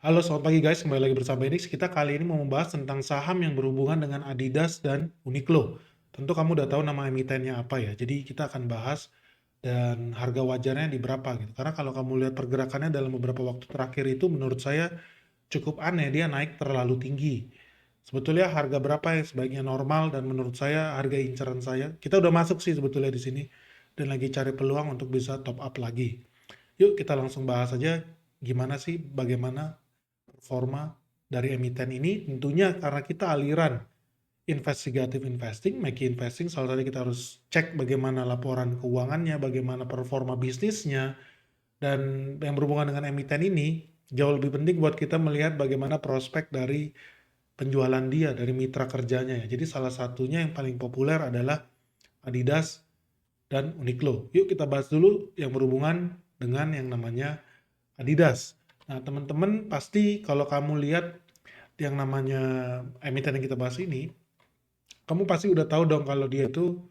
Halo, selamat pagi guys. Kembali lagi bersama Enix. Kita kali ini mau membahas tentang saham yang berhubungan dengan Adidas dan Uniqlo. Tentu kamu udah tahu nama emitennya apa ya. Jadi kita akan bahas dan harga wajarnya di berapa gitu. Karena kalau kamu lihat pergerakannya dalam beberapa waktu terakhir itu menurut saya cukup aneh. Dia naik terlalu tinggi. Sebetulnya harga berapa yang sebaiknya normal dan menurut saya harga incaran saya. Kita udah masuk sih sebetulnya di sini dan lagi cari peluang untuk bisa top up lagi. Yuk kita langsung bahas aja gimana sih bagaimana performa dari emiten ini. Tentunya karena kita aliran investigative investing, mackie investing, salah satu kita harus cek bagaimana laporan keuangannya, bagaimana performa bisnisnya, dan yang berhubungan dengan emiten ini jauh lebih penting buat kita melihat bagaimana prospek dari penjualan dia, dari mitra kerjanya ya. Jadi salah satunya yang paling populer adalah Adidas dan Uniqlo. Yuk kita bahas dulu yang berhubungan dengan yang namanya Adidas. Nah, teman-teman pasti kalau kamu lihat yang namanya emiten yang kita bahas ini, kamu pasti udah tahu dong kalau dia itu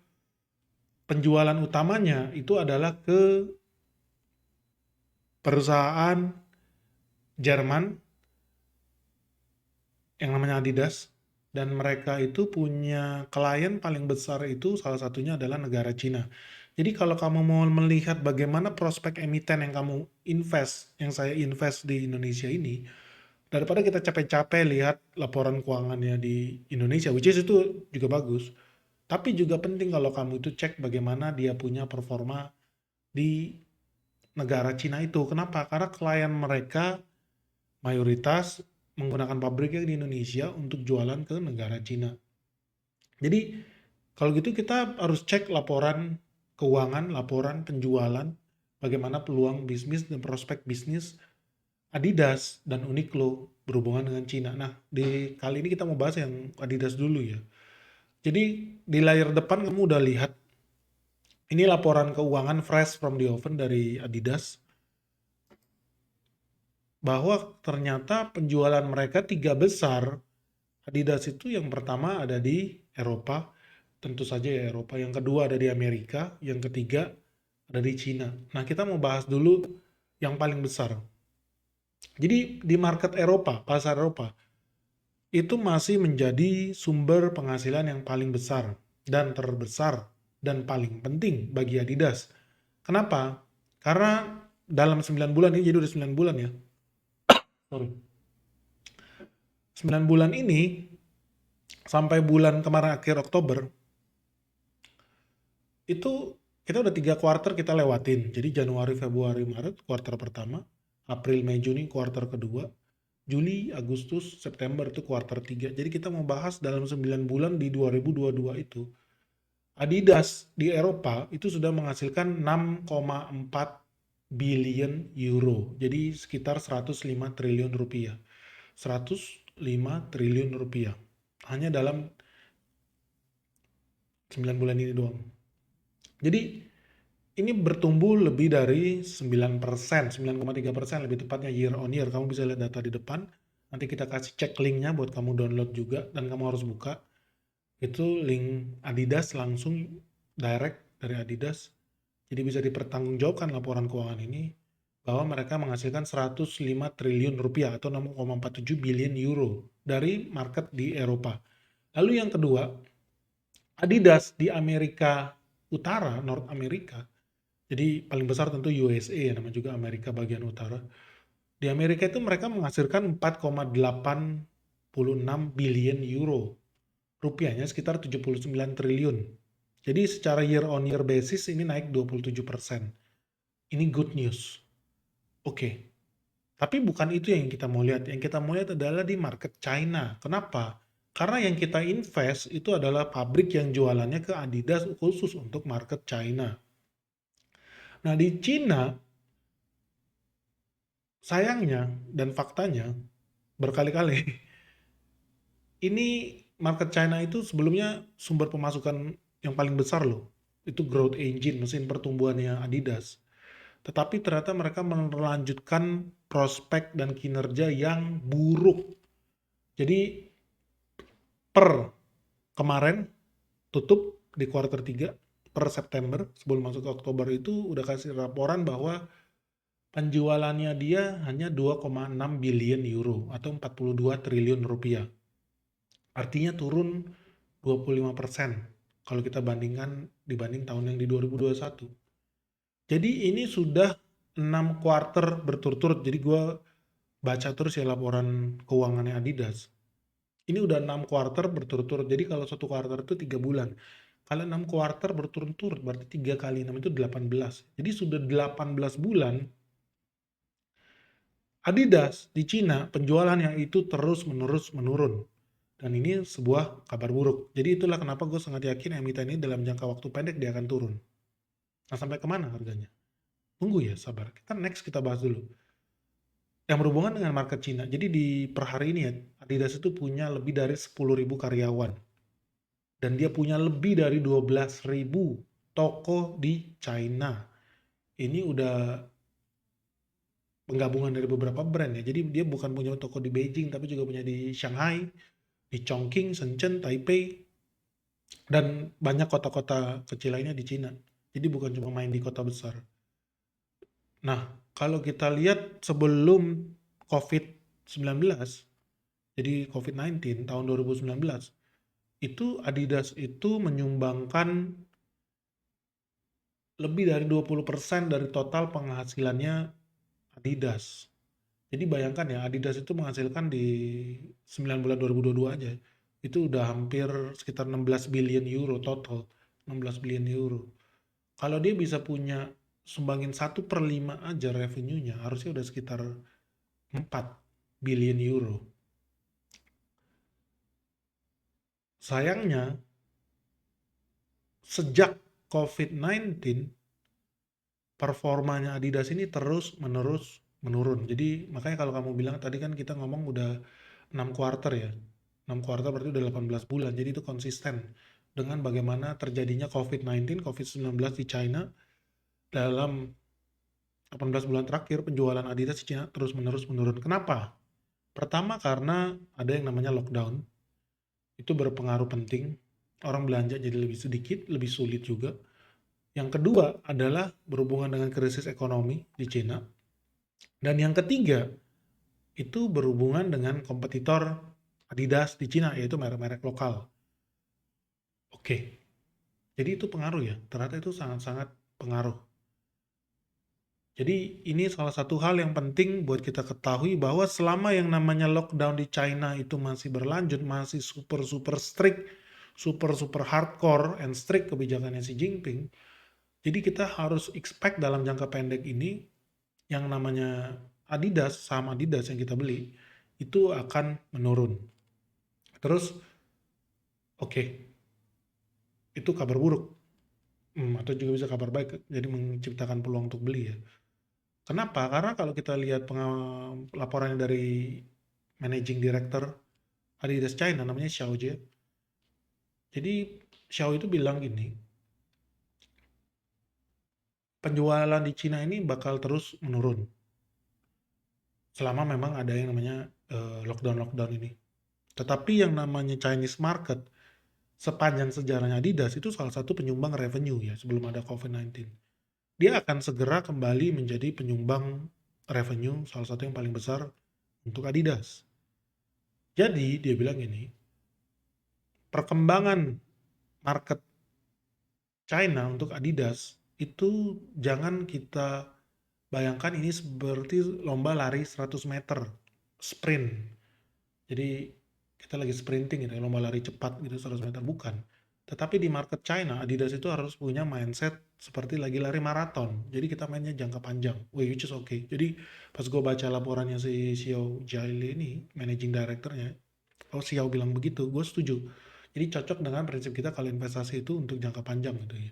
penjualan utamanya itu adalah ke perusahaan Jerman yang namanya Adidas dan mereka itu punya klien paling besar itu salah satunya adalah negara Cina. Jadi kalau kamu mau melihat bagaimana prospek emiten yang kamu invest, yang saya invest di Indonesia ini, daripada kita capek-capek lihat laporan keuangannya di Indonesia, which is itu juga bagus. Tapi juga penting kalau kamu itu cek bagaimana dia punya performa di negara Cina itu. Kenapa? Karena klien mereka mayoritas menggunakan pabriknya di Indonesia untuk jualan ke negara Cina. Jadi kalau gitu kita harus cek laporan keuangan, laporan penjualan, bagaimana peluang bisnis dan prospek bisnis Adidas dan Uniqlo berhubungan dengan Cina. Nah, di kali ini kita mau bahas yang Adidas dulu ya. Jadi di layar depan kamu udah lihat ini laporan keuangan fresh from the oven dari Adidas bahwa ternyata penjualan mereka tiga besar Adidas itu yang pertama ada di Eropa, tentu saja ya Eropa. Yang kedua ada di Amerika, yang ketiga ada di Cina. Nah, kita mau bahas dulu yang paling besar. Jadi di market Eropa, pasar Eropa, itu masih menjadi sumber penghasilan yang paling besar dan terbesar dan paling penting bagi Adidas. Kenapa? Karena dalam 9 bulan ini, jadi udah 9 bulan ya, sorry. 9 bulan ini, sampai bulan kemarin akhir Oktober, itu kita udah 3 kuarter kita lewatin. Jadi Januari, Februari, Maret, kuarter pertama, April, Mei, Juni, kuarter kedua, Juli, Agustus, September itu kuarter 3. Jadi kita mau bahas dalam 9 bulan di 2022 itu. Adidas di Eropa itu sudah menghasilkan 6,4 billion euro. Jadi sekitar 105 triliun rupiah. 105 triliun rupiah. Hanya dalam 9 bulan ini doang. Jadi ini bertumbuh lebih dari 9%, 9,3% lebih tepatnya year on year. Kamu bisa lihat data di depan. Nanti kita kasih cek linknya buat kamu download juga dan kamu harus buka. Itu link Adidas langsung direct dari Adidas. Jadi bisa dipertanggungjawabkan laporan keuangan ini bahwa mereka menghasilkan 105 triliun rupiah atau 6,47 billion euro dari market di Eropa. Lalu yang kedua, Adidas di Amerika Utara, North America. Jadi paling besar tentu USA ya, namanya juga Amerika bagian utara. Di Amerika itu mereka menghasilkan 4,86 billion euro. Rupiahnya sekitar 79 triliun. Jadi secara year on year basis ini naik 27%. Ini good news. Oke. Tapi bukan itu yang kita mau lihat. Yang kita mau lihat adalah di market China. Kenapa? Karena yang kita invest itu adalah pabrik yang jualannya ke Adidas khusus untuk market China. Nah, di China sayangnya dan faktanya berkali-kali ini market China itu sebelumnya sumber pemasukan yang paling besar loh. Itu growth engine, mesin pertumbuhannya Adidas. Tetapi ternyata mereka melanjutkan prospek dan kinerja yang buruk. Jadi per kemarin tutup di kuartal 3 per September sebelum masuk ke Oktober itu udah kasih laporan bahwa Penjualannya dia hanya 2,6 billion euro atau 42 triliun rupiah. Artinya turun 25% kalau kita dibanding tahun yang di 2021. Jadi ini sudah 6 kuarter berturut-turut. Jadi gue baca terus ya laporan keuangannya Adidas. Ini udah 6 kuarter berturut-turut. Jadi kalau satu kuarter itu 3 bulan. Kalau 6 kuarter berturut-turut berarti 3 kali 6 itu 18. Jadi sudah 18 bulan Adidas di Cina penjualannya itu terus-menerus menurun. Dan ini sebuah kabar buruk. Jadi itulah kenapa gue sangat yakin emiten ini dalam jangka waktu pendek dia akan turun. Nah, sampai kemana harganya? Tunggu ya, sabar. Kita bahas dulu. Yang berhubungan dengan market Cina. Jadi di per hari ini ya, Adidas itu punya lebih dari 10.000 karyawan. Dan dia punya lebih dari 12.000 toko di China. Ini udah penggabungan dari beberapa brand ya. Jadi dia bukan punya toko di Beijing, tapi juga punya di Shanghai, di Chongqing, Shenzhen, Taipei, dan banyak kota-kota kecil lainnya di Cina. Jadi bukan cuma main di kota besar. Nah, kalau kita lihat sebelum COVID-19, jadi COVID-19 tahun 2019, itu Adidas itu menyumbangkan lebih dari 20% dari total penghasilannya Adidas. Jadi bayangkan ya, Adidas itu menghasilkan di 9 bulan 2022 aja, itu udah hampir sekitar 16 billion euro total, 16 billion euro. Kalau dia bisa punya sumbangin 1/5 aja revenue-nya, harusnya udah sekitar 4 billion euro. Sayangnya, sejak COVID-19, performanya Adidas ini terus-menerus menurun. Jadi makanya kalau kamu bilang tadi kan kita ngomong udah 6 kuarter ya. 6 kuarter berarti udah 18 bulan. Jadi itu konsisten dengan bagaimana terjadinya COVID-19, COVID-19 di China dalam 18 bulan terakhir penjualan Adidas di China terus-menerus menurun. Kenapa? Pertama karena ada yang namanya lockdown. Itu berpengaruh penting. Orang belanja jadi lebih sedikit, lebih sulit juga. Yang kedua adalah berhubungan dengan krisis ekonomi di China. Dan yang ketiga, itu berhubungan dengan kompetitor Adidas di Cina, yaitu merek-merek lokal. Oke, jadi itu pengaruh ya, ternyata itu sangat-sangat pengaruh. Jadi ini salah satu hal yang penting buat kita ketahui bahwa selama yang namanya lockdown di China itu masih berlanjut, masih super-super strict, super-super hardcore and strict kebijakannya Xi Jinping, jadi kita harus expect dalam jangka pendek ini yang namanya Adidas, saham Adidas yang kita beli, itu akan menurun. Terus, oke, itu kabar buruk. Atau juga bisa kabar baik, jadi menciptakan peluang untuk beli ya. Kenapa? Karena kalau kita lihat laporannya dari Managing Director Adidas China, namanya Xiao Jie. Jadi Xiao itu bilang gini, penjualan di Cina ini bakal terus menurun. Selama memang ada yang namanya lockdown-lockdown ini. Tetapi yang namanya Chinese market, sepanjang sejarahnya Adidas itu salah satu penyumbang revenue ya sebelum ada COVID-19. Dia akan segera kembali menjadi penyumbang revenue salah satu yang paling besar untuk Adidas. Jadi dia bilang ini, perkembangan market China untuk Adidas itu jangan kita bayangkan ini seperti lomba lari 100 meter sprint. Jadi kita lagi sprinting gitu, lomba lari cepat gitu 100 meter, bukan. Tetapi di market China, Adidas itu harus punya mindset seperti lagi lari maraton. Jadi kita mainnya jangka panjang, which is okay. Jadi pas gue baca laporannya si Xiao Jiali ini, managing directornya, oh Xiao bilang begitu, gue setuju. Jadi cocok dengan prinsip kita kalau investasi itu untuk jangka panjang gitu ya.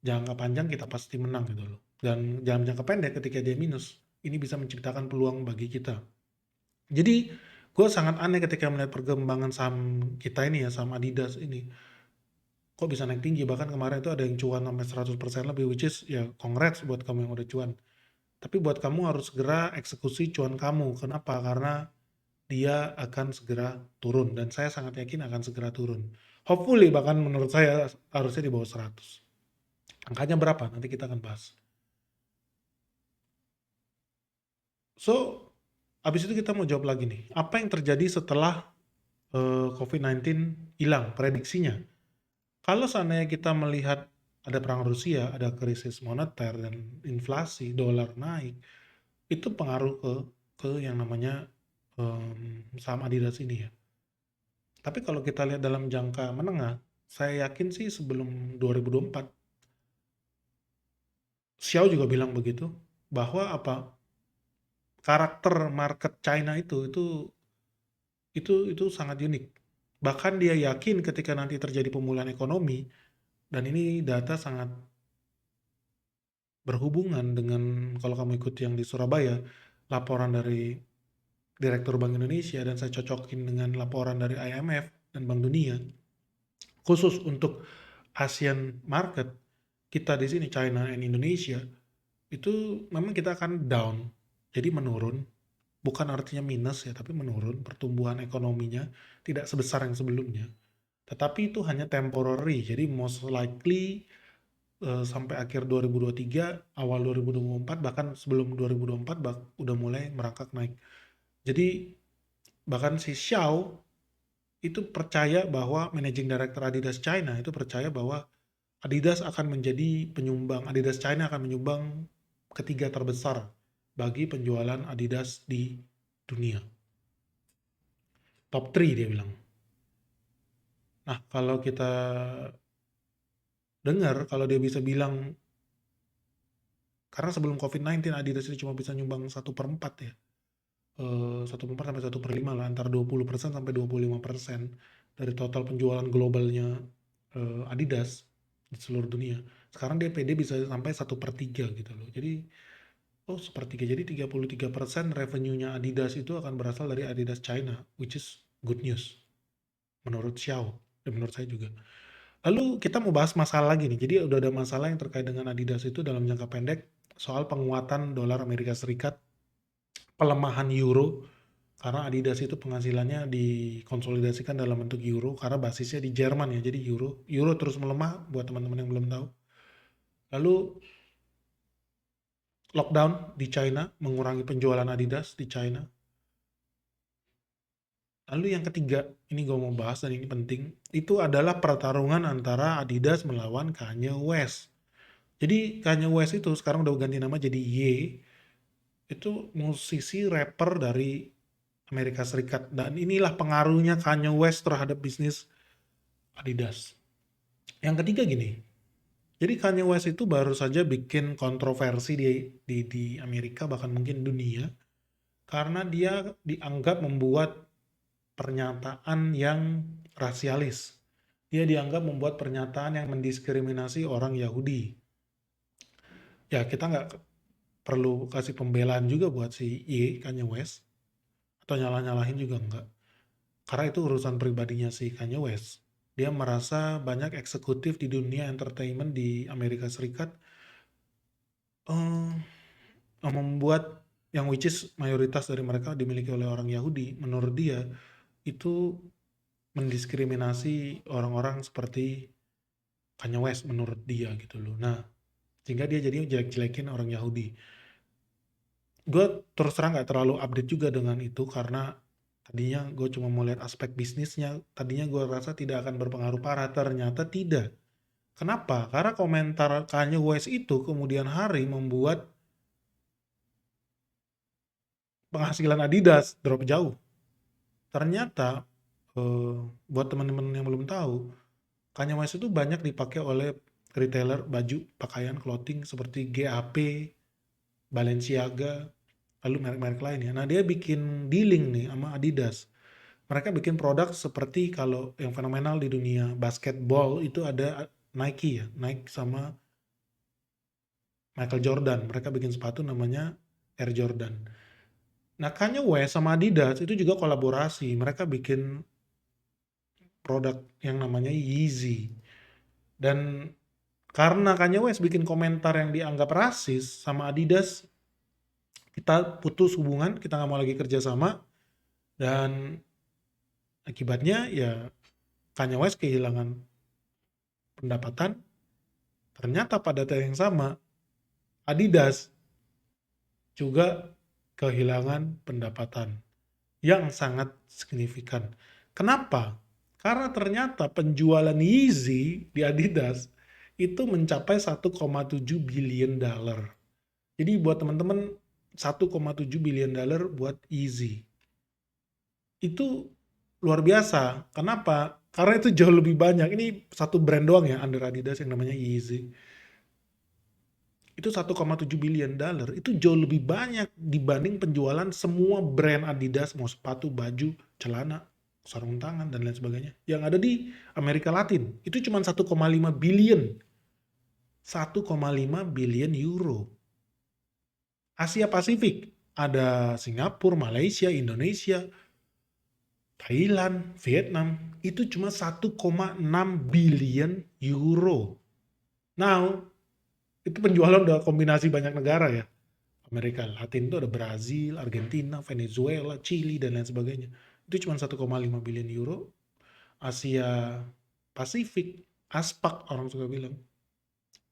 Jangka panjang kita pasti menang gitu loh. Dan dalam jangka pendek ketika dia minus, ini bisa menciptakan peluang bagi kita. Jadi gue sangat aneh ketika melihat perkembangan saham kita ini ya, saham Adidas ini. Kok bisa naik tinggi, bahkan kemarin itu ada yang cuan sampai 100% lebih, which is ya congrats buat kamu yang udah cuan. Tapi buat kamu harus segera eksekusi cuan kamu. Kenapa? Karena dia akan segera turun dan saya sangat yakin akan segera turun. Hopefully bahkan menurut saya harusnya di bawah 100. Angkanya berapa? Nanti kita akan bahas. So, abis itu kita mau jawab lagi nih, apa yang terjadi setelah COVID-19 hilang prediksinya? Kalau seandainya kita melihat ada perang Rusia, ada krisis moneter dan inflasi, dolar naik, itu pengaruh ke yang namanya saham Adidas ini ya. Tapi kalau kita lihat dalam jangka menengah, saya yakin sih sebelum 2024, Xiao juga bilang begitu, bahwa apa, karakter market China itu sangat unik. Bahkan dia yakin ketika nanti terjadi pemulihan ekonomi, dan ini data sangat berhubungan dengan, kalau kamu ikut yang di Surabaya, laporan dari Direktur Bank Indonesia, dan saya cocokin dengan laporan dari IMF dan Bank Dunia, khusus untuk ASEAN market, kita di sini China and Indonesia, itu memang kita akan down, jadi menurun, bukan artinya minus ya, tapi menurun pertumbuhan ekonominya, tidak sebesar yang sebelumnya. Tetapi itu hanya temporary, jadi most likely sampai akhir 2023, awal 2024, bahkan sebelum 2024 udah mulai merangkak naik. Jadi bahkan si Xiao itu percaya bahwa Managing Director Adidas China itu percaya bahwa Adidas akan menjadi penyumbang, Adidas China akan menyumbang ketiga terbesar bagi penjualan Adidas di dunia. Top 3 dia bilang. Nah, kalau kita dengar, kalau dia bisa bilang, karena sebelum COVID-19 Adidas itu cuma bisa nyumbang 1/4 ya. 1/4 sampai 1/5 lah, antara 20% sampai 25% dari total penjualan globalnya Adidas di seluruh dunia. Sekarang dia PD bisa sampai 1/3 gitu loh. Jadi, oh sepertiga, jadi 33% revenue-nya Adidas itu akan berasal dari Adidas China, which is good news menurut Xiao dan menurut saya juga. Lalu kita mau bahas masalah lagi nih. Jadi udah ada masalah yang terkait dengan Adidas itu dalam jangka pendek, soal penguatan dolar Amerika Serikat, pelemahan euro, karena Adidas itu penghasilannya dikonsolidasikan dalam bentuk euro karena basisnya di Jerman ya. Jadi euro terus melemah buat teman-teman yang belum tahu. Lalu lockdown di China mengurangi penjualan Adidas di China. Lalu yang ketiga, ini gue mau bahas dan ini penting, itu adalah pertarungan antara Adidas melawan Kanye West. Jadi Kanye West itu sekarang udah ganti nama jadi Ye, itu musisi rapper dari Amerika Serikat, dan inilah pengaruhnya Kanye West terhadap bisnis Adidas. Yang ketiga gini, jadi Kanye West itu baru saja bikin kontroversi di Amerika, bahkan mungkin dunia, karena dia dianggap membuat pernyataan yang rasialis. Dia dianggap membuat pernyataan yang mendiskriminasi orang Yahudi. Ya kita nggak perlu kasih pembelaan juga buat si Kanye West, atau nyalah-nyalahin juga enggak. Karena itu urusan pribadinya si Kanye West. Dia merasa banyak eksekutif di dunia entertainment di Amerika Serikat eh, membuat yang which is mayoritas dari mereka dimiliki oleh orang Yahudi. Menurut dia itu mendiskriminasi orang-orang seperti Kanye West menurut dia gitu loh. Nah, sehingga dia jadi jelek-jelekin orang Yahudi. Gue terus terang gak terlalu update juga dengan itu karena tadinya gue cuma mau lihat aspek bisnisnya. Tadinya gue rasa tidak akan berpengaruh parah, ternyata tidak. Kenapa? Karena komentar Kanye West itu kemudian hari membuat penghasilan Adidas drop jauh. Ternyata buat teman-teman yang belum tahu, Kanye West itu banyak dipakai oleh retailer baju, pakaian, clothing seperti GAP, Balenciaga, lalu merek-merek lain ya. Nah dia bikin dealing nih sama Adidas. Mereka bikin produk seperti, kalau yang fenomenal di dunia basketball itu ada Nike ya, Nike sama Michael Jordan. Mereka bikin sepatu namanya Air Jordan. Nah Kanye West sama Adidas itu juga kolaborasi. Mereka bikin produk yang namanya Yeezy. Dan karena Kanye West bikin komentar yang dianggap rasis sama Adidas, kita putus hubungan, kita nggak mau lagi kerja sama, dan akibatnya ya Kanye West kehilangan pendapatan. Ternyata pada saat yang sama Adidas juga kehilangan pendapatan yang sangat signifikan. Kenapa? Karena ternyata penjualan Yeezy di Adidas itu mencapai 1,7 billion dollar. Jadi buat teman-teman 1,7 billion dollar buat Yeezy. Itu luar biasa. Kenapa? Karena itu jauh lebih banyak. Ini satu brand doang ya under Adidas yang namanya Yeezy. Itu 1,7 billion dollar. Itu jauh lebih banyak dibanding penjualan semua brand Adidas, mau sepatu, baju, celana, sarung tangan, dan lain sebagainya. Yang ada di Amerika Latin. Itu cuma 1,5 billion. 1,5 billion euro. Asia Pasifik. Ada Singapura, Malaysia, Indonesia, Thailand, Vietnam. Itu cuma 1,6 billion euro. Now, itu penjualan udah kombinasi banyak negara ya. Amerika Latin itu ada Brazil, Argentina, Venezuela, Chili, dan lain sebagainya. Itu cuma 1,5 billion euro. Asia Pasifik, ASPAC orang suka bilang.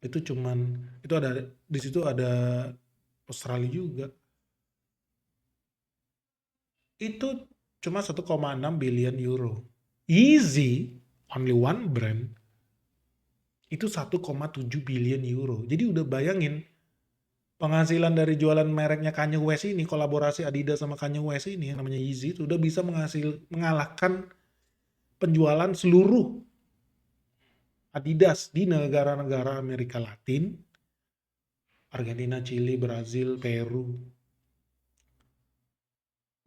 Itu cuman, itu ada, di situ ada Australia juga. Itu cuma 1,6 billion euro. Easy, only one brand, itu 1,7 billion euro. Jadi udah bayangin, penghasilan dari jualan mereknya Kanye West ini, kolaborasi Adidas sama Kanye West ini yang namanya Yeezy itu udah bisa mengalahkan penjualan seluruh Adidas di negara-negara Amerika Latin, Argentina, Chili, Brazil, Peru.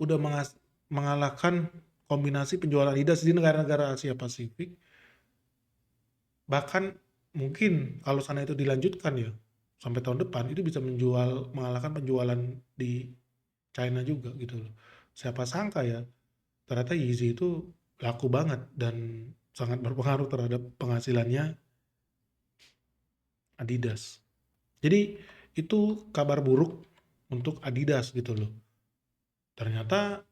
Udah mengalahkan kombinasi penjualan Adidas di negara-negara Asia Pasifik. Bahkan mungkin kalau sana itu dilanjutkan ya, sampai tahun depan itu bisa mengalahkan penjualan di China juga gitu loh. Siapa sangka ya, ternyata Yeezy itu laku banget dan sangat berpengaruh terhadap penghasilannya Adidas. Jadi itu kabar buruk untuk Adidas gitu loh. Ternyata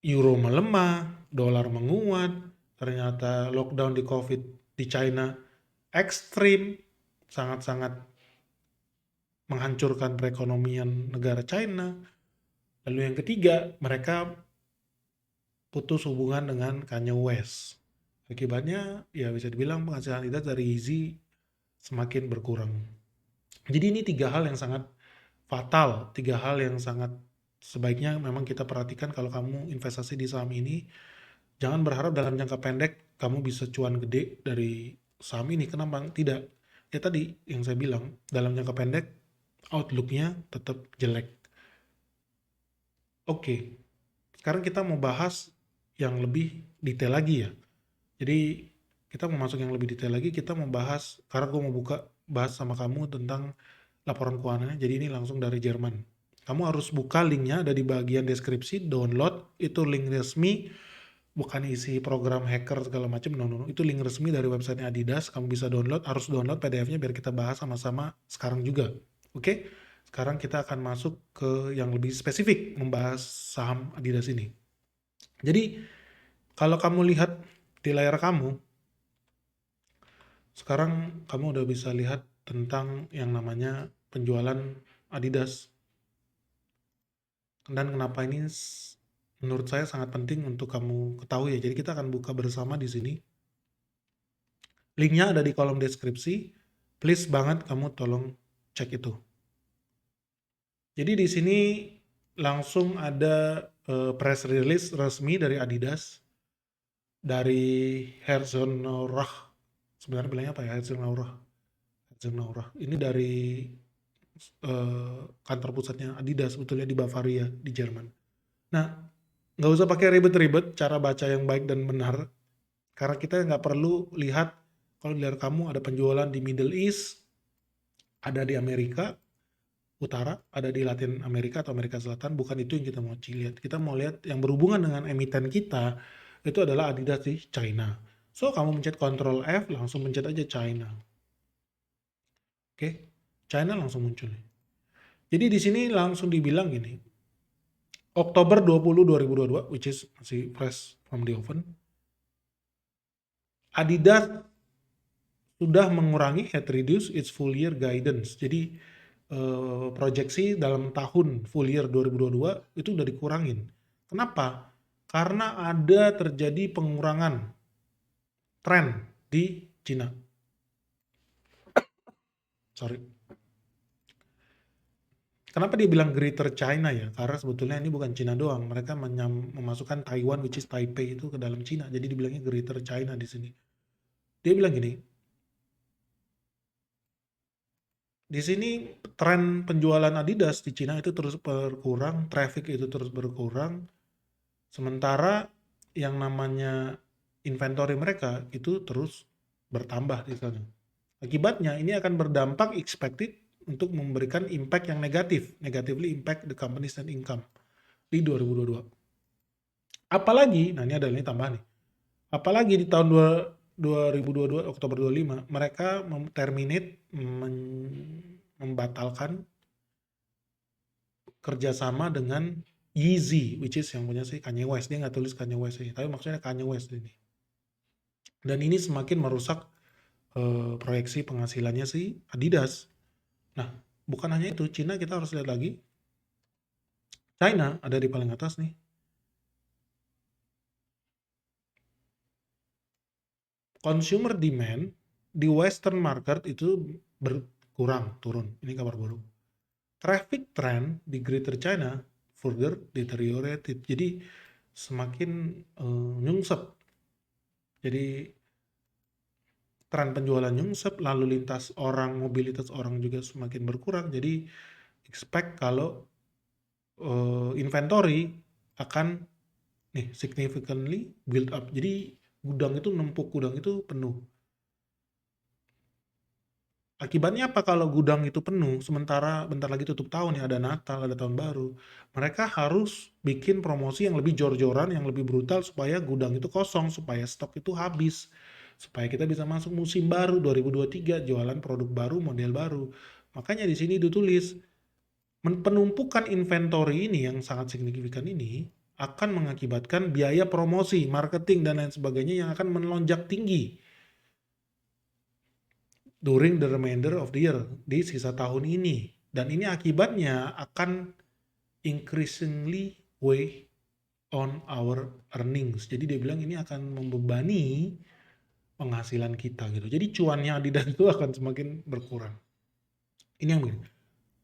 euro melemah, dolar menguat, ternyata lockdown di COVID di China ekstrim, sangat-sangat menghancurkan perekonomian negara China. Lalu yang ketiga, mereka putus hubungan dengan Kanye West. Akibatnya ya bisa dibilang penghasilan Adidas dari Yeezy semakin berkurang. Jadi ini tiga hal yang sangat fatal, tiga hal yang sangat sebaiknya memang kita perhatikan kalau kamu investasi di saham ini. Jangan berharap dalam jangka pendek kamu bisa cuan gede dari saham ini. Kenapa? Tidak. Ya tadi yang saya bilang, dalam jangka pendek outlook-nya tetap jelek. Oke, sekarang kita mau bahas yang lebih detail lagi ya. Jadi kita mau masuk yang lebih detail lagi, kita mau bahas, karena gue mau bahas sama kamu tentang laporan keuangannya, jadi ini langsung dari Jerman. Kamu harus buka linknya, ada di bagian deskripsi, download, itu link resmi, bukan isi program hacker segala macam, no. Itu link resmi dari website Adidas, kamu bisa download, harus download PDF-nya biar kita bahas sama-sama sekarang juga. Oke? Sekarang kita akan masuk ke yang lebih spesifik, membahas saham Adidas ini. Jadi, kalau kamu lihat di layar kamu, sekarang kamu udah bisa lihat tentang yang namanya penjualan Adidas. Dan kenapa ini menurut saya sangat penting untuk kamu ketahui ya. Jadi kita akan buka bersama di sini. Linknya ada di kolom deskripsi. Please banget kamu tolong cek itu. Jadi di sini langsung ada press release resmi dari Adidas, dari Herzogenaurach. Sebenarnya bilangnya apa ya, Herzogenaurach. Ini dari kantor pusatnya Adidas, sebetulnya di Bavaria, di Jerman. Nah, nggak usah pakai ribet-ribet cara baca yang baik dan benar, karena kita nggak perlu lihat. Kalau di layar kamu ada penjualan di Middle East, ada di Amerika Utara, ada di Latin Amerika atau Amerika Selatan, bukan itu yang kita mau lihat. Kita mau lihat yang berhubungan dengan emiten kita, itu adalah Adidas di China. So, kamu mencet Ctrl F, langsung mencet aja China. Oke, China langsung muncul. Jadi di sini langsung dibilang gini, Oktober 20, 2022, which is masih fresh from the oven, Adidas sudah mengurangi had reduce its full year guidance. Jadi proyeksi dalam tahun full year 2022 itu udah dikurangin. Kenapa? Karena ada terjadi pengurangan tren di Cina. Sorry. Kenapa dia bilang Greater China ya? Karena sebetulnya ini bukan Cina doang. Mereka memasukkan Taiwan, which is Taipei itu ke dalam Cina. Jadi dibilangnya Greater China di sini. Dia bilang gini, di sini tren penjualan Adidas di Cina itu terus berkurang, traffic itu terus berkurang, sementara yang namanya inventory mereka itu terus bertambah di sana. Akibatnya ini akan berdampak expected untuk memberikan impact yang negatif, negatively impact the company's net income di 2022. Apalagi, nah ini ada ini tambahan nih. Apalagi di tahun 2022 Oktober 25 mereka terminate membatalkan kerjasama dengan Yeezy, which is yang punya si Kanye West. Dia nggak tulis Kanye West ini, tapi maksudnya Kanye West ini. Dan ini semakin merusak proyeksi penghasilannya si Adidas. Nah, bukan hanya itu, Cina kita harus lihat lagi. China ada di paling atas nih. Consumer demand di Western market itu berkurang, turun. Ini kabar buruk. Traffic trend di Greater China further deteriorated. Jadi semakin nyungsep. Jadi tren penjualan nyungsep, lalu lintas orang, mobilitas orang juga semakin berkurang. Jadi expect kalau inventory akan significantly build up. Jadi numpuk gudang itu penuh. Akibatnya apa kalau gudang itu penuh, sementara bentar lagi tutup tahun ya, ada Natal, ada Tahun Baru. Mereka harus bikin promosi yang lebih jor-joran, yang lebih brutal supaya gudang itu kosong, supaya stok itu habis. Supaya kita bisa masuk musim baru 2023, jualan produk baru, model baru. Makanya di sini ditulis, penumpukan inventory ini yang sangat signifikan ini akan mengakibatkan biaya promosi, marketing, dan lain sebagainya yang akan melonjak tinggi during the remainder of the year, di sisa tahun ini. Dan ini akibatnya akan increasingly weigh on our earnings. Jadi dia bilang ini akan membebani penghasilan kita gitu. Jadi cuannya Adidas itu akan semakin berkurang. Ini yang begini.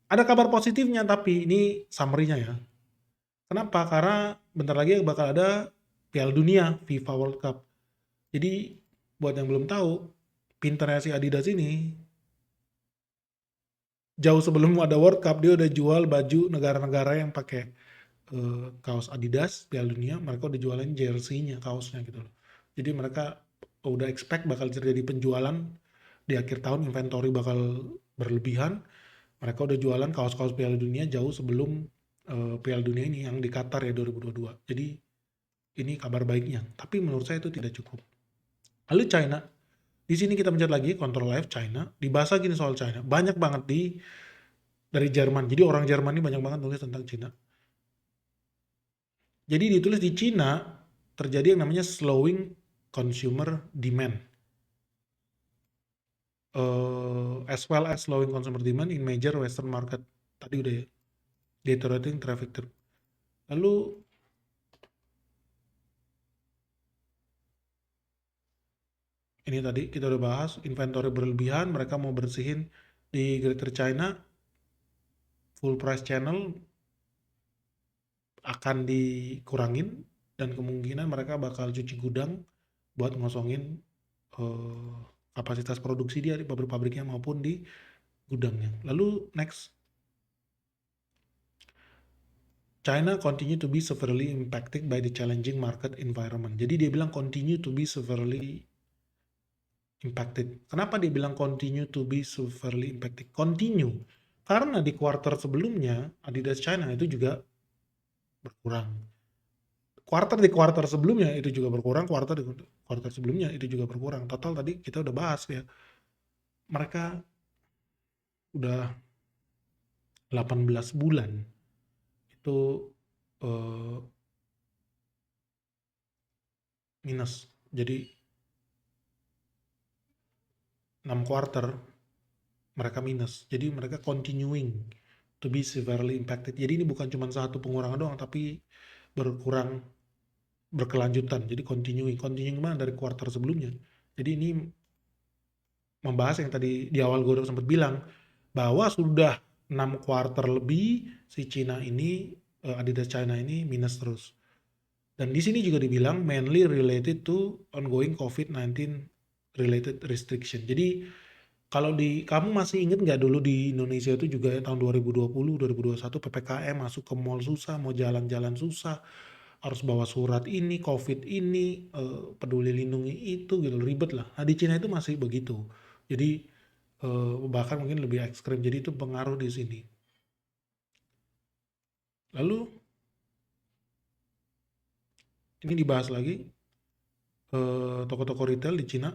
Ada kabar positifnya tapi ini summary-nya ya. Kenapa? Karena bentar lagi bakal ada Piala Dunia FIFA World Cup. Jadi buat yang belum tahu, pinternya si Adidas ini jauh sebelum ada World Cup dia udah jual baju negara-negara yang pakai kaos Adidas Piala Dunia, mereka udah jualin jersey-nya, kaosnya gitu loh. Jadi mereka udah expect bakal terjadi penjualan di akhir tahun, inventory bakal berlebihan. Mereka udah jualan kaos-kaos Piala Dunia jauh sebelum Piala Dunia ini yang di Qatar ya 2022. Jadi ini kabar baiknya. Tapi menurut saya itu tidak cukup. Lalu China, di sini kita mencari lagi Control F China. Dibahas gini soal China. Banyak banget dari Jerman. Jadi orang Jerman ini banyak banget nulis tentang China. Jadi ditulis di Cina terjadi yang namanya slowing consumer demand. As well as slowing consumer demand in major western market. Tadi udah ya. Deteriorating traffic. Lalu ini tadi kita udah bahas, inventory berlebihan, mereka mau bersihin di Greater China, full price channel akan dikurangin, dan kemungkinan mereka bakal cuci gudang buat ngosongin kapasitas produksi dia di pabrik-pabriknya maupun di gudangnya. Lalu next, China continue to be severely impacted by the challenging market environment. Jadi dia bilang continue to be severely impacted. Kenapa dia bilang continue to be severely impacted? Continue. Karena di kuartal sebelumnya Adidas China itu juga berkurang. Kuartal sebelumnya itu juga berkurang, kuartal sebelumnya itu juga berkurang. Total tadi kita udah bahas ya. Mereka udah 18 bulan itu minus. Jadi 6 kuartal mereka minus. Jadi mereka continuing to be severely impacted. Jadi ini bukan cuma satu pengurangan doang, tapi berkurang berkelanjutan. Jadi continuing. Continuing mana dari kuartal sebelumnya. Jadi ini membahas yang tadi di awal gue udah sempat bilang, bahwa sudah 6 kuartal lebih si Cina ini, Adidas China ini minus terus. Dan di sini juga dibilang mainly related to ongoing COVID-19 related restriction. Jadi kalau kamu masih inget nggak dulu di Indonesia itu juga ya tahun 2020, 2021 PPKM masuk ke mall susah, mau jalan-jalan susah, harus bawa surat ini, COVID ini, peduli lindungi itu gitu, ribet lah. Nah di Cina itu masih begitu. Jadi bahkan mungkin lebih ekstrim. Jadi itu pengaruh di sini. Lalu ini dibahas lagi, toko-toko retail di Cina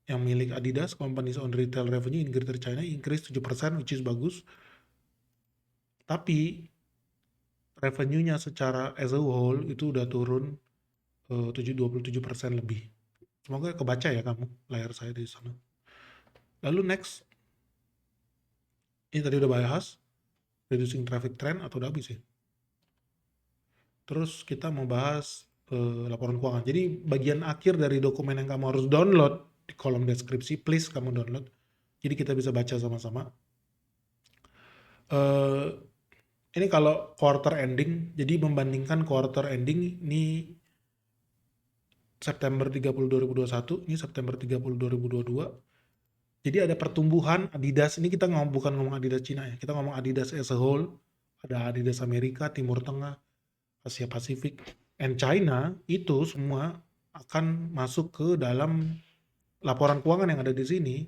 yang milik Adidas, companies on retail revenue in Greater China increase 7%, which is bagus. Tapi revenue-nya secara as a whole itu udah turun 27% lebih. Semoga kebaca ya kamu layar saya di sana. Lalu next, ini tadi udah bahas reducing traffic trend atau udah habis ya. Terus kita mau bahas laporan keuangan. Jadi bagian akhir dari dokumen yang kamu harus download di kolom deskripsi, please kamu download. Jadi kita bisa baca sama-sama. Eh, ini kalau quarter ending, jadi membandingkan quarter ending ini September 30 2021, ini September 30 2022. Jadi ada pertumbuhan Adidas, ini kita bukan ngomong Adidas Cina ya, kita ngomong Adidas as a whole. Ada Adidas Amerika, Timur Tengah, Asia Pasifik, and China, itu semua akan masuk ke dalam laporan keuangan yang ada di sini.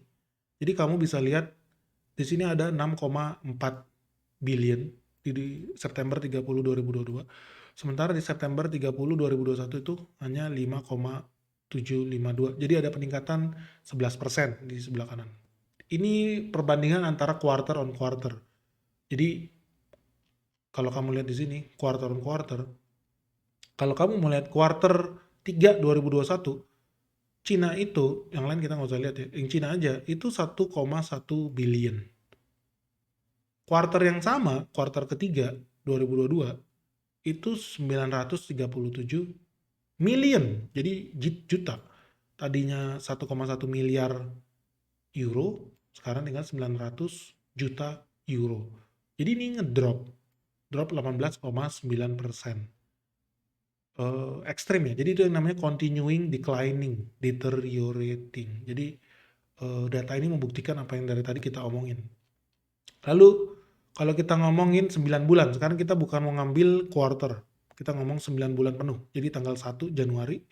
Jadi kamu bisa lihat di sini ada 6,4 billion di September 30 2022. Sementara di September 30 2021 itu hanya 5,752. Jadi ada peningkatan 11% di sebelah kanan. Ini perbandingan antara quarter on quarter. Jadi kalau kamu lihat di sini quarter on quarter, kalau kamu melihat quarter 3 2021, Cina itu, yang lain kita nggak usah lihat ya, yang Cina aja itu 1,1 billion. Quarter yang sama, quarter ketiga 2022, itu 937 million, jadi juta. Tadinya 1,1 miliar euro, sekarang tinggal 900 juta euro. Jadi ini drop 18,9%. Ekstrim ya. Jadi itu yang namanya continuing declining, deteriorating. Jadi data ini membuktikan apa yang dari tadi kita omongin. Lalu kalau kita ngomongin 9 bulan, sekarang kita bukan mau ngambil quarter. Kita ngomong 9 bulan penuh. Jadi tanggal 1 Januari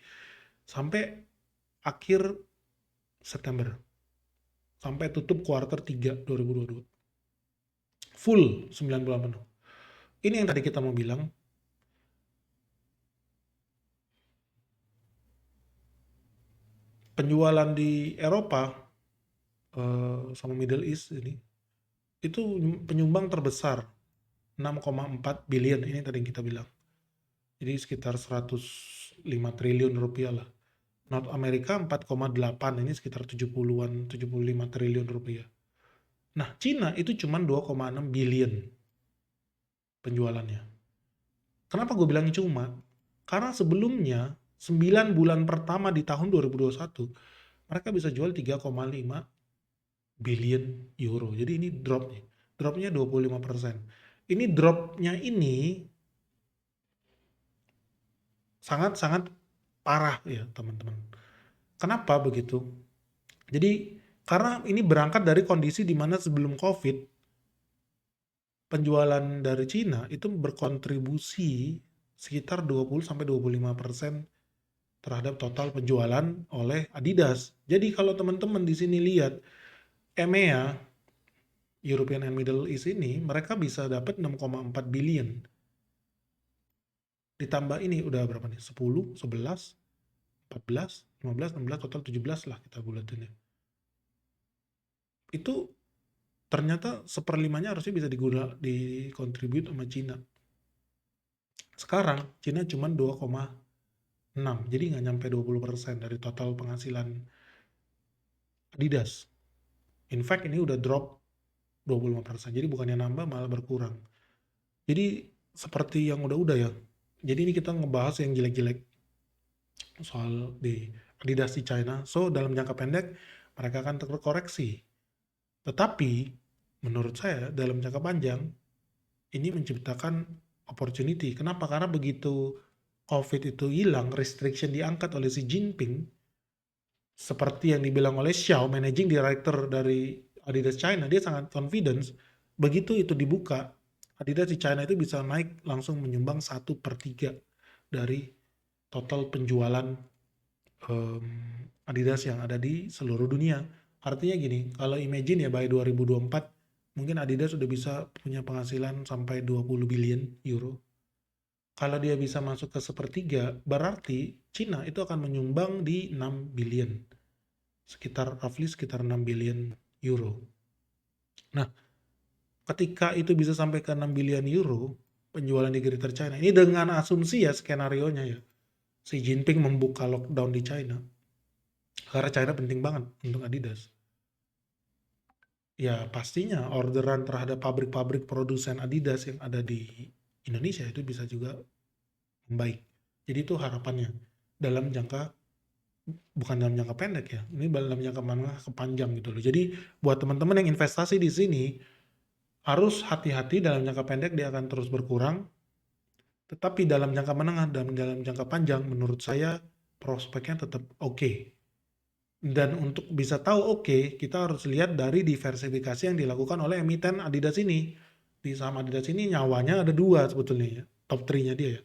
sampai akhir September. Sampai tutup quarter 3 2022. Full 9 bulan penuh. Ini yang tadi kita mau bilang. Penjualan di Eropa sama Middle East ini itu penyumbang terbesar 6,4 billion, ini tadi yang kita bilang. Jadi sekitar 105 triliun rupiah lah. North America 4,8, ini sekitar 70-an, 75 triliun rupiah. Nah, Cina itu cuma 2,6 billion penjualannya. Kenapa gue bilang cuma? Karena sebelumnya 9 bulan pertama di tahun 2021 mereka bisa jual 3,5 billion euro. Jadi ini dropnya 25%. Ini dropnya ini sangat-sangat parah ya teman-teman. Kenapa begitu? Jadi karena ini berangkat dari kondisi di mana sebelum COVID, penjualan dari Cina itu berkontribusi sekitar 20-25% terhadap total penjualan oleh Adidas. Jadi kalau teman-teman di sini lihat EMEA, European and Middle East ini, mereka bisa dapat 6,4 billion. Ditambah ini udah berapa nih? 10, 11, 14, 15, 16, total 17 lah kita bulatin ya. Itu ternyata seperlimanya harusnya bisa dikontribut sama Cina. Sekarang Cina cuma 2,6, jadi nggak nyampe 20% dari total penghasilan Adidas. In fact ini udah drop 25%. Jadi bukannya nambah malah berkurang. Jadi seperti yang udah-udah ya. Jadi ini kita ngebahas yang jelek-jelek soal di Adidas di China. So dalam jangka pendek mereka akan terkoreksi. Tetapi menurut saya dalam jangka panjang ini menciptakan opportunity. Kenapa? Karena begitu COVID itu hilang, restriction diangkat oleh Xi Jinping, seperti yang dibilang oleh Xiao, managing director dari Adidas China, dia sangat confidence, begitu itu dibuka, Adidas di China itu bisa naik langsung menyumbang 1/3 dari total penjualan Adidas yang ada di seluruh dunia. Artinya gini, kalau imagine ya by 2024, mungkin Adidas sudah bisa punya penghasilan sampai 20 billion euro. Kalau dia bisa masuk ke sepertiga, berarti Cina itu akan menyumbang di 6 billion. Roughly sekitar 6 billion euro. Nah, ketika itu bisa sampai ke 6 billion euro, penjualan di Greater China, ini dengan asumsi ya skenario-nya ya, Xi Jinping membuka lockdown di China. Karena China penting banget untuk Adidas. Ya pastinya orderan terhadap pabrik-pabrik produsen Adidas yang ada di Indonesia itu bisa juga membaik. Jadi itu harapannya dalam jangka, bukan dalam jangka pendek ya, ini dalam jangka menengah ke panjang gitu loh. Jadi buat teman-teman yang investasi di sini harus hati-hati, dalam jangka pendek dia akan terus berkurang, tetapi dalam jangka menengah dan dalam jangka panjang menurut saya prospeknya tetap oke. Dan untuk bisa tahu oke, kita harus lihat dari diversifikasi yang dilakukan oleh emiten Adidas ini. Di saham Adidas ini nyawanya ada dua sebetulnya ya, top 3-nya dia ya.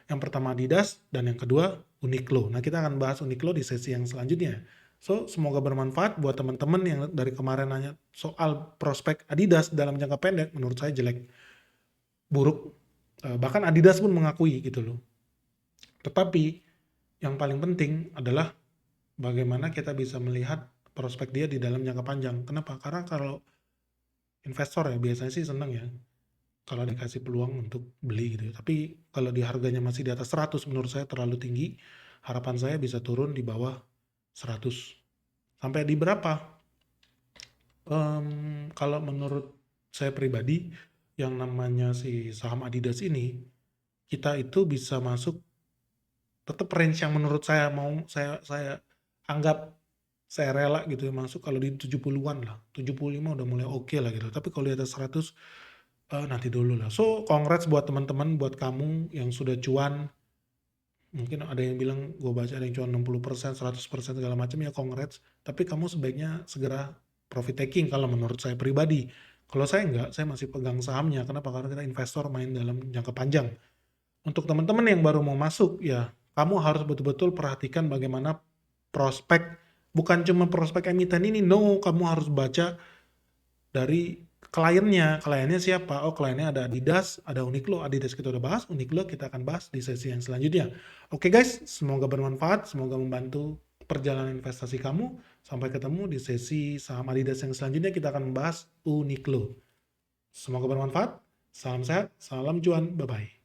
Yang pertama Adidas dan yang kedua Uniqlo. Nah kita akan bahas Uniqlo di sesi yang selanjutnya. So semoga bermanfaat buat teman-teman yang dari kemarin nanya soal prospek Adidas dalam jangka pendek, menurut saya jelek, buruk. Bahkan Adidas pun mengakui gitu loh. Tetapi yang paling penting adalah bagaimana kita bisa melihat prospek dia di dalam jangka panjang. Kenapa? Karena kalau investor ya biasanya sih seneng ya kalau dikasih peluang untuk beli gitu ya. Tapi kalau di harganya masih di atas 100 menurut saya terlalu tinggi. Harapan saya bisa turun di bawah 100. Sampai di berapa? Kalau menurut saya pribadi yang namanya si saham Adidas ini, kita itu bisa masuk tetap range yang menurut saya mau saya anggap saya rela gitu ya masuk kalau di 70-an lah. 75 udah mulai oke lah gitu. Tapi kalau di atas 100 nanti dulu lah. So, congrats buat teman-teman, buat kamu yang sudah cuan. Mungkin ada yang bilang gue baca ada yang cuan 60%, 100% segala macam, ya congrats. Tapi kamu sebaiknya segera profit taking kalau menurut saya pribadi. Kalau saya enggak, saya masih pegang sahamnya. Kenapa? Karena kita investor main dalam jangka panjang. Untuk teman-teman yang baru mau masuk, ya kamu harus betul-betul perhatikan bagaimana prospek, bukan cuma prospek emiten ini, no, kamu harus baca dari kliennya siapa? Oh, kliennya ada Adidas, ada Uniqlo. Adidas kita udah bahas, Uniqlo kita akan bahas di sesi yang selanjutnya. Oke guys, semoga bermanfaat, semoga membantu perjalanan investasi kamu. Sampai ketemu di sesi saham Adidas yang selanjutnya, kita akan membahas Uniqlo. Semoga bermanfaat, salam sehat, salam cuan, bye-bye.